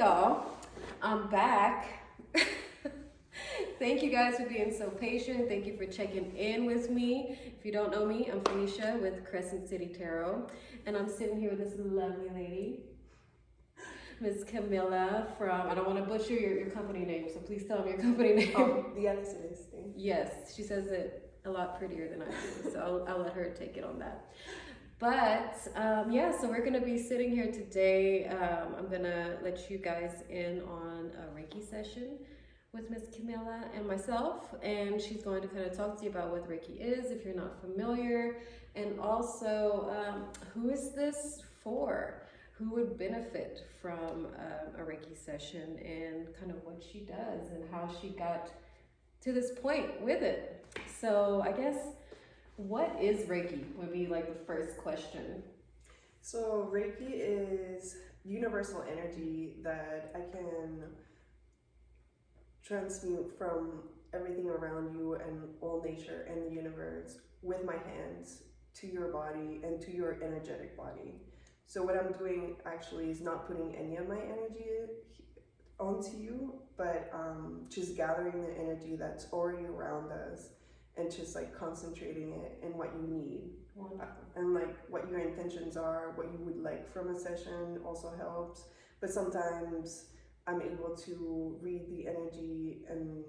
y'all. I'm back. Thank you guys for being so patient. Thank you for checking in with me. If you don't know me, I'm Felicia with Crescent City Tarot, and I'm sitting here with this lovely lady, Miss Camila from, I don't want to butcher your company name, so please tell me your company name. Oh, diadeceleste. Yes, she says it a lot prettier than I do, so I'll let her take it on that. But yeah, so we're gonna be sitting here today. I'm gonna let you guys in on a Reiki session with Miss Camila and myself, and she's going to kind of talk to you about what Reiki is if you're not familiar, and also who is this for? Who would benefit from a Reiki session, and kind of what she does and how she got to this point with it. So I guess, what is Reiki would be like the first question. So Reiki is universal energy that I can transmute from everything around you and all nature and the universe with my hands to your body and to your energetic body. So what I'm doing actually is not putting any of my energy onto you, but just gathering the energy that's already around us and just like concentrating it in what you need. And like what your intentions are, what you would like from a session also helps. But sometimes I'm able to read the energy and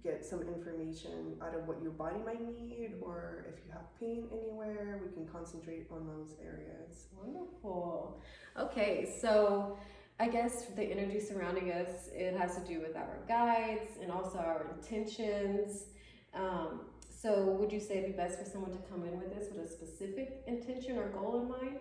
get some information out of what your body might need, or if you have pain anywhere, we can concentrate on those areas. Wonderful. Okay, so I guess the energy surrounding us, it has to do with our guides and also our intentions. So would you say it'd be best for someone to come in with this with a specific intention or goal in mind?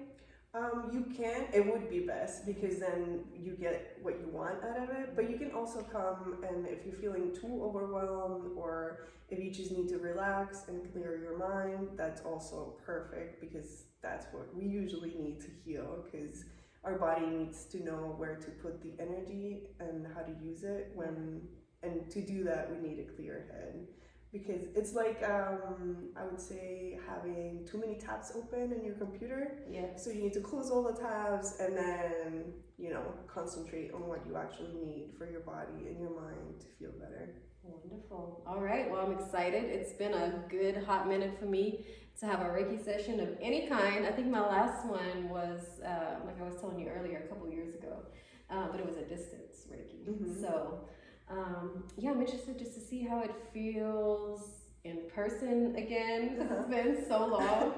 You can. It would be best because then you get what you want out of it. But you can also come, and if you're feeling too overwhelmed, or if you just need to relax and clear your mind, that's also perfect, because that's what we usually need to heal, because our body needs to know where to put the energy and how to use it and to do that we need a clear head. Because it's like, I would say, having too many tabs open in your computer. Yeah. So you need to close all the tabs and then, concentrate on what you actually need for your body and your mind to feel better. Wonderful. All right. Well, I'm excited. It's been a good hot minute for me to have a Reiki session of any kind. I think my last one was, like I was telling you earlier, a couple years ago, but it was a distance Reiki. Mm-hmm. So yeah, I'm interested just to see how it feels in person again, because it's been so long.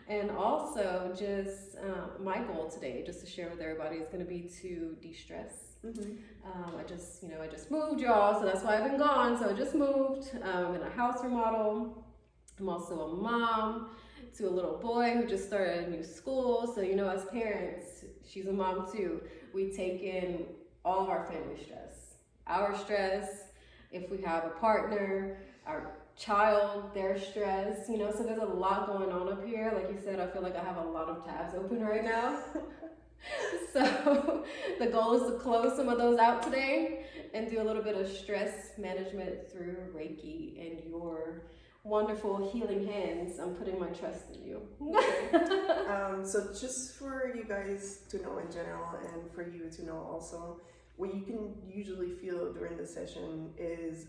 And also just my goal today, just to share with everybody, is going to be to de-stress. I just moved, y'all, so that's why I've been gone. So I just moved in a house remodel. I'm also a mom to a little boy who just started a new school. So as parents, she's a mom too. We take in all of our family stress. Our stress, if we have a partner, our child, their stress, so there's a lot going on up here. Like you said, I feel like I have a lot of tabs open right now. So the goal is to close some of those out today and do a little bit of stress management through Reiki and your wonderful healing hands. I'm putting my trust in you. Okay. So just for you guys to know in general, and for you to know also, what you can usually feel during the session is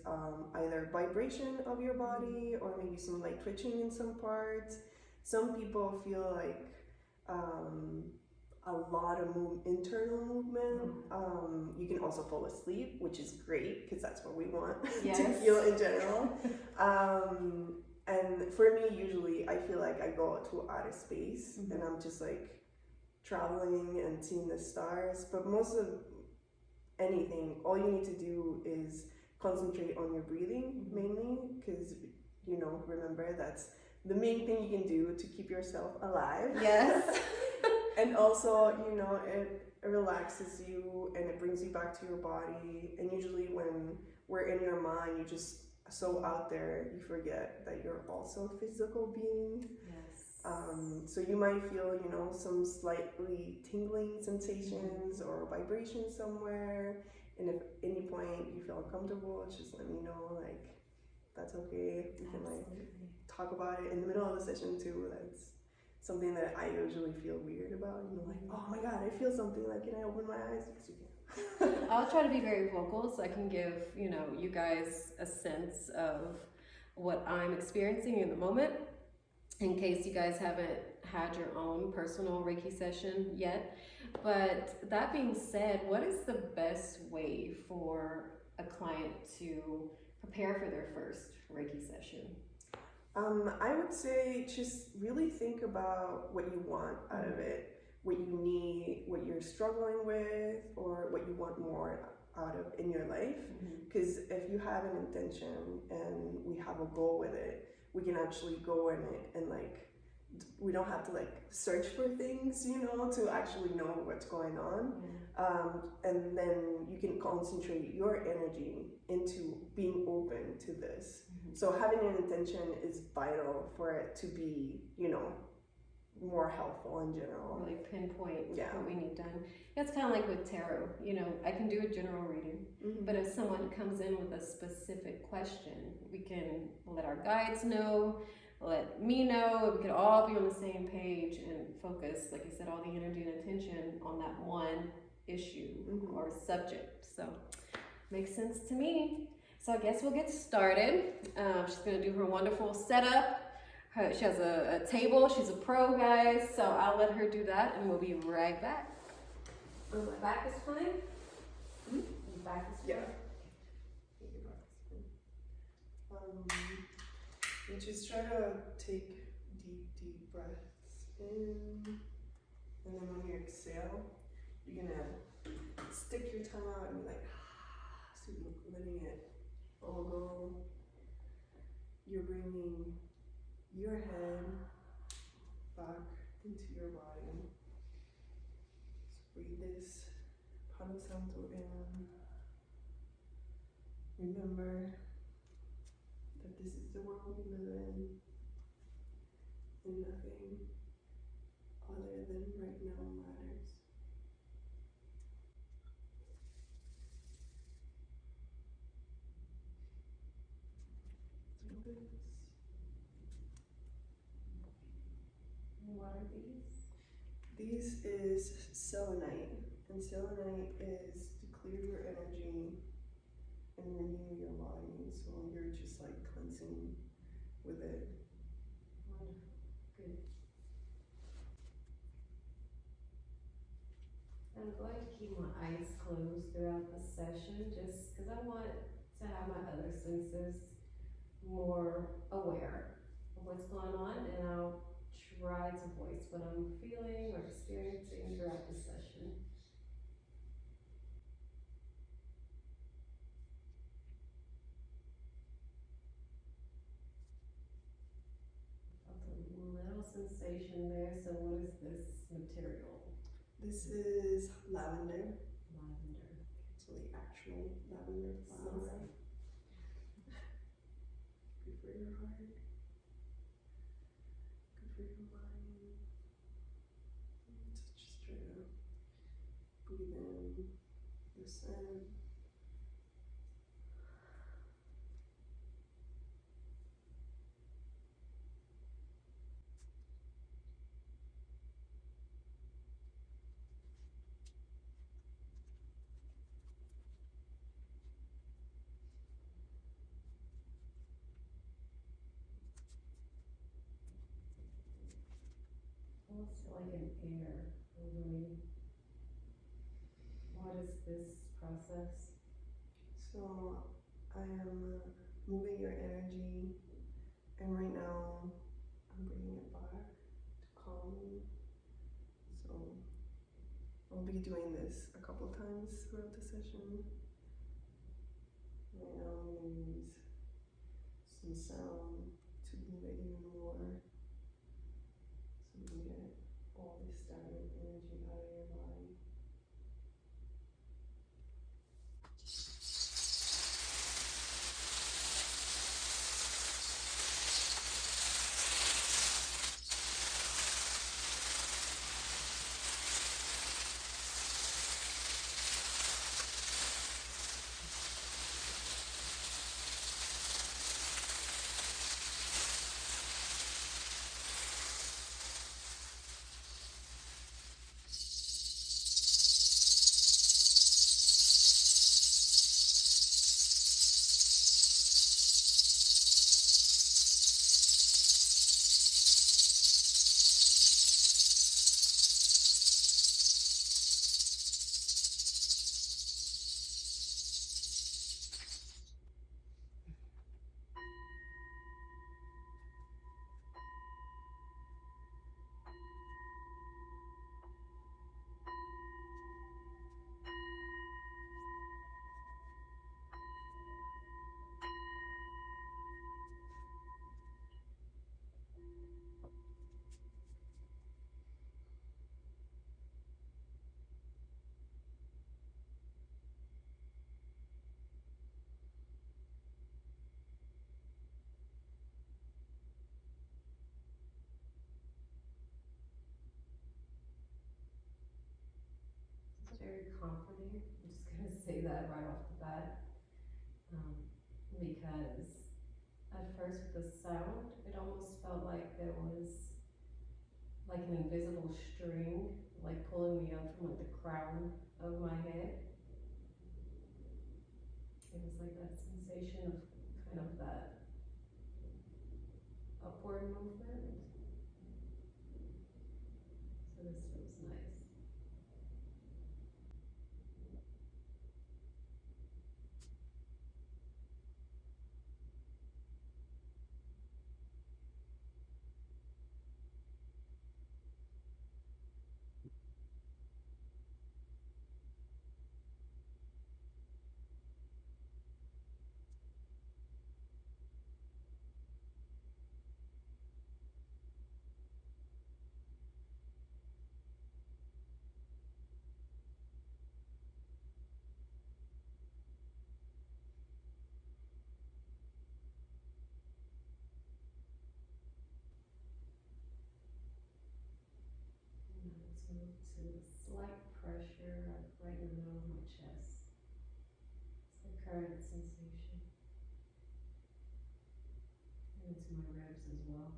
either vibration of your body, or maybe some like twitching in some parts. Some people feel like a lot of internal movement. You can also fall asleep, which is great, because that's what we want. Yes. To feel in general. And for me, usually I feel like I go to outer space, and I'm just like traveling and seeing the stars. But most of anything, all you need to do is concentrate on your breathing mainly, because remember, that's the main thing you can do to keep yourself alive. Yes. And also, it relaxes you and it brings you back to your body. And usually when we're in your mind, you're just so out there, you forget that you're also a physical being. Yes. So you might feel, some slightly tingling sensations or vibrations somewhere. And if at any point you feel uncomfortable, just let me know. Like, that's okay. You can talk about it in the middle of the session too. That's something that I usually feel weird about. Like, oh my God, I feel something. Like, can I open my eyes? Because you can. I'll try to be very vocal so I can give, you guys a sense of what I'm experiencing in the moment, in case you guys haven't had your own personal Reiki session yet. But that being said, what is the best way for a client to prepare for their first Reiki session? I would say just really think about what you want out of it, what you need, what you're struggling with, or what you want more out of in your life. Because if you have an intention and we have a goal with it, we can actually go in it and we don't have to search for things, to actually know what's going on. And then you can concentrate your energy into being open to this. So having an intention is vital for it to be, more helpful in general. Really pinpoint what we need done. It's kind of like with tarot. I can do a general reading, but if someone comes in with a specific question, we can let our guides know, let me know. We could all be on the same page and focus, like you said, all the energy and attention on that one issue or subject. So makes sense to me. So I guess we'll get started. She's gonna do her wonderful setup. She has a table. She's a pro, guys. So I'll let her do that, and we'll be right back. Oh, my back is fine. Your back is fine. You just try to take deep breaths in, and then when you exhale, you're gonna stick your tongue out and be like, so you're letting it all go. You're bringing your head back into your body. So breathe this Palo Santo in. Remember that this is the world we live in, and nothing other than right now matters. Do this. What are these? These is selenite, and selenite is to clear your energy and renew your body. So you're just cleansing with it. Good. I'm going to keep my eyes closed throughout the session just because I want to have my other senses more aware of what's going on, and I'll try to voice what I'm feeling or experiencing throughout the session. Little sensation there. So what is this material? This is lavender. Lavender. So the actual lavender flower. Good for your heart. Good for your mind. So just try to breathe in the scent. Almost like an air. Really. What is this process? So I am moving your energy, and right now I'm bringing it back to calm. So I'll be doing this a couple times throughout the session. Right now I'm going to use some sound to move it even more, so you can get all this stagnant energy out of your body. very comforting. I'm just gonna say that right off the bat. Because at first with the sound, it almost felt like there was like an invisible string, like pulling me up from like the crown of my head. It was like that sensation of kind of that upward movement. So this feels nice. And now let's move to a slight pressure right in the middle of my chest. It's the current sensation. And into my ribs as well.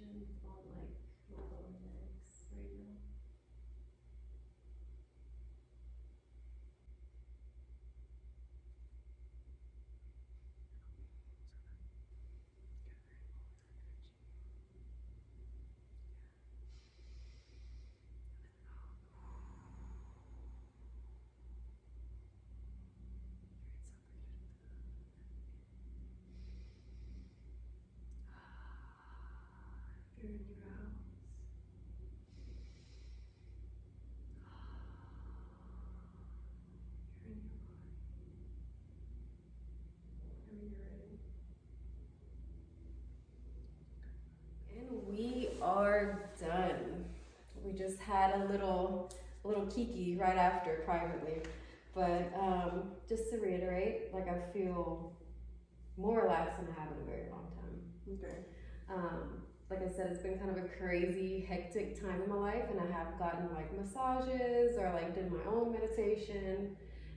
sensation on like my lower legs right now. You're in your house. You're in your body. Whenever you're ready. And we are done. We just had a little kiki right after privately. But just to reiterate, like I feel more relaxed than I have in a very long time. Okay. Like I said, it's been kind of a crazy, hectic time in my life, and I have gotten like massages or like did my own meditation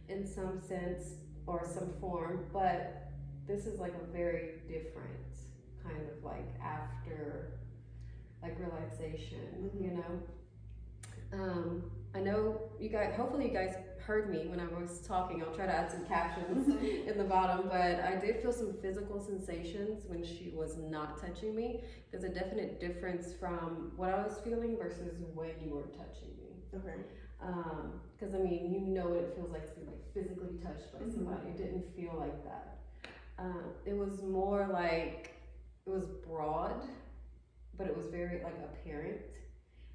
in some sense or some form, but this is like a very different kind of like after like relaxation, you know. I know you guys, hopefully you guys heard me when I was talking. I'll try to add some captions in the bottom, but I did feel some physical sensations when she was not touching me. There's a definite difference from what I was feeling versus when you were touching me. Okay. Because I mean, you know what it feels like to be like physically touched by somebody. It didn't feel like that. It was more like, it was broad, but it was very like apparent.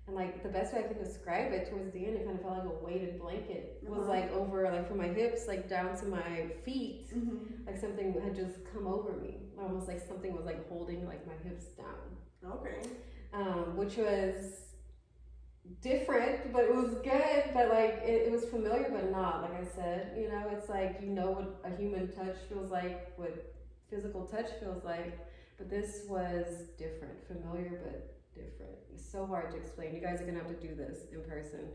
And like the best way I can describe it, towards the end, it kind of felt like a weighted blanket. It was like over, like from my hips, like down to my feet, like something had just come over me. Almost like something was like holding like my hips down. Okay. Which was different, but it was good. But like it was familiar, but not. Like I said, you know, it's like, you know what a human touch feels like, what physical touch feels like. But this was different, familiar, but different. It's so hard to explain. You guys are gonna have to do this in person.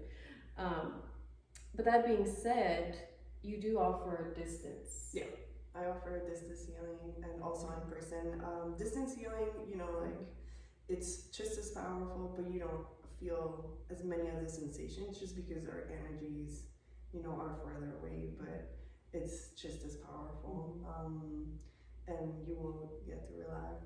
But that being said, you do offer distance. Yeah, I offer distance healing and also in person. Distance healing, you know, like it's just as powerful, but you don't feel as many of the sensations just because our energies, you know, are further away, but it's just as powerful. And you will get to relax.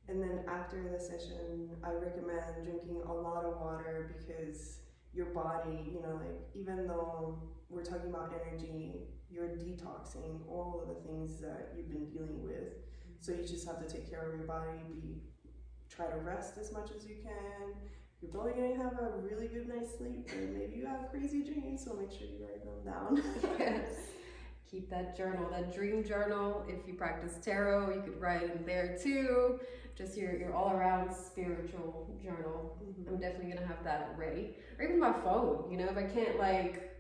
And then after the session, I recommend drinking a lot of water because your body, you know, like even though we're talking about energy, you're detoxing all of the things that you've been dealing with. So you just have to take care of your body, try to rest as much as you can. You're probably gonna have a really good night's sleep, and maybe you have crazy dreams, so make sure you write them down. Yes. Keep that journal, that dream journal. If you practice tarot, you could write in there too. Just your all-around spiritual journal. I'm definitely gonna have that ready. Or even my phone, you know, if I can't like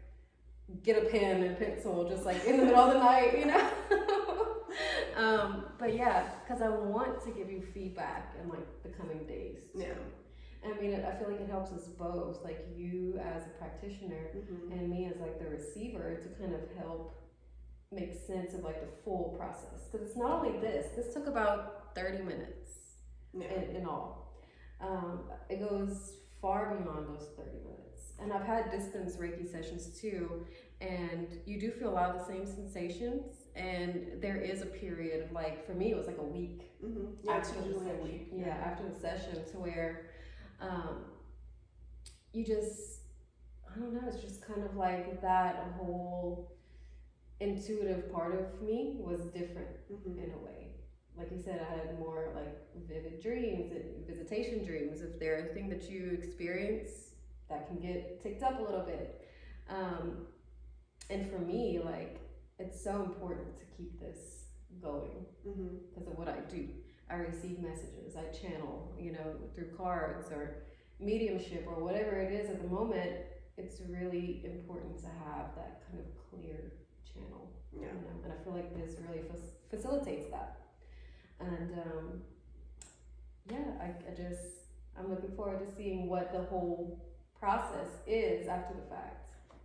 get a pen and pencil just like in the middle of the night, you know. But yeah, because I want to give you feedback in like the coming days too. Yeah. I mean, I feel like it helps us both, like you as a practitioner and me as like the receiver, to kind of help make sense of like the full process. Because it's not only this took about 30 minutes in all. It goes far beyond those 30 minutes. And I've had distance Reiki sessions too, and you do feel a lot of the same sensations, and there is a period of like, for me it was like a week after the session. After the session, to where you just, I don't know, it's just kind of like that whole intuitive part of me was different in a way. Like you said, I had more like vivid dreams and visitation dreams. If they're a thing that you experience, that can get ticked up a little bit. And for me, like, it's so important to keep this going because of what I do. I receive messages, I channel, you know, through cards or mediumship or whatever it is at the moment. It's really important to have that kind of clear channel, you know? And I feel like this really facilitates that. And I'm looking forward to seeing what the whole process is after the fact.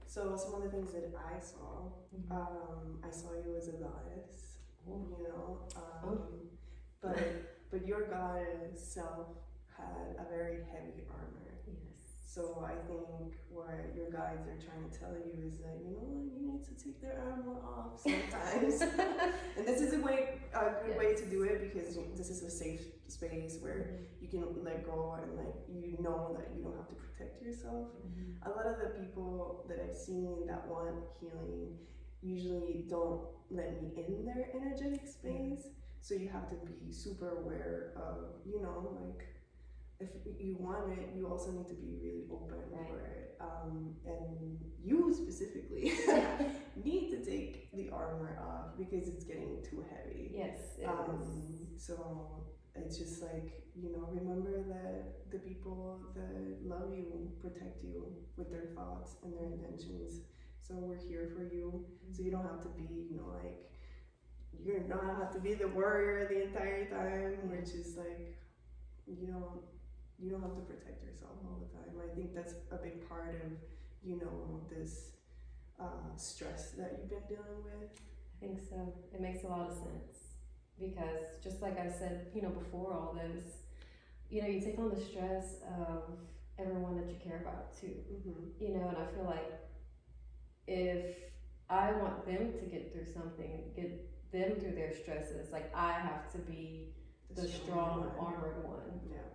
So some of the things that I saw, I saw you as a goddess, you know, but your goddess self had a very heavy armor. Yes. So I think what your guides are trying to tell you is that, you know what, you need to take their armor off sometimes. And this is a good way to do it, because this is a safe space where you can let go and like you know that you don't have to protect yourself. A lot of the people that I've seen that want healing usually don't let me in their energetic space. So you have to be super aware of, you know, like if you want it, you also need to be really open for it. And you specifically need to take the armor off because it's getting too heavy. Yes, it is. So it's just like, you know, remember that the people that love you protect you with their thoughts and their intentions. So we're here for you. So you don't have to be, you know, like, you don't have to be the warrior the entire time, which is like, you know, you don't have to protect yourself all the time. I think that's a big part of, you know, this stress that you've been dealing with. I think so. It makes a lot of sense, because just like I said, you know, before all this, you know, you take on the stress of everyone that you care about too. You know, and I feel like if I want them to get through something, get them through their stresses, like I have to be the strong armored one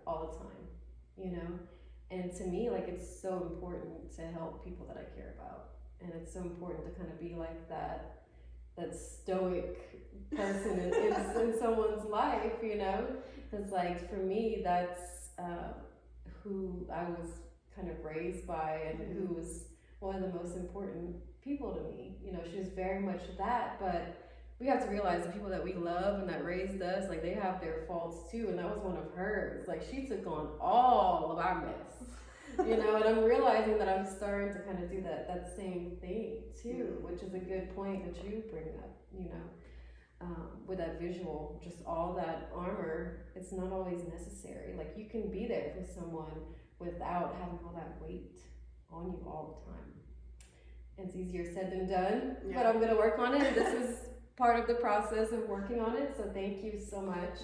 all the time, you know. And to me, like, it's so important to help people that I care about, and it's so important to kind of be like that stoic person in someone's life, you know, because like for me, that's who I was kind of raised by, and who was one of the most important people to me. You know, she was very much that, but we have to realize the people that we love and that raised us, like, they have their faults too, and that was one of hers. Like, she took on all of our mess, you know, and I'm realizing that I'm starting to kind of do that same thing too, which is a good point that you bring up, you know, with that visual, just all that armor, it's not always necessary. Like, you can be there for someone without having all that weight on you all the time. It's easier said than done, but I'm going to work on it. This is part of the process of working on it, so thank you so much.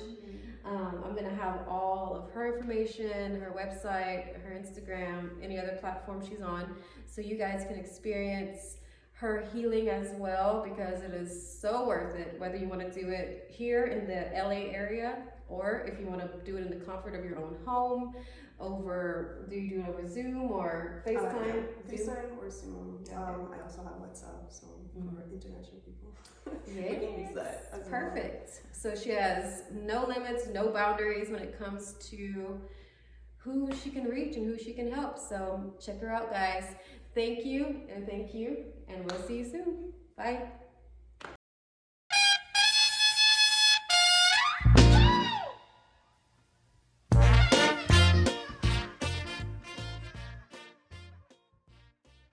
I'm going to have all of her information, her website, her Instagram, any other platform she's on, so you guys can experience her healing as well, because it is so worth it, whether you want to do it here in the LA area, or if you want to do it in the comfort of your own home. Do you do it over Zoom or FaceTime? FaceTime or Zoom. I also have WhatsApp, so for international people. Yes. We can use that as Perfect. So she has no limits, no boundaries when it comes to who she can reach and who she can help. So check her out, guys. Thank you, and we'll see you soon. Bye.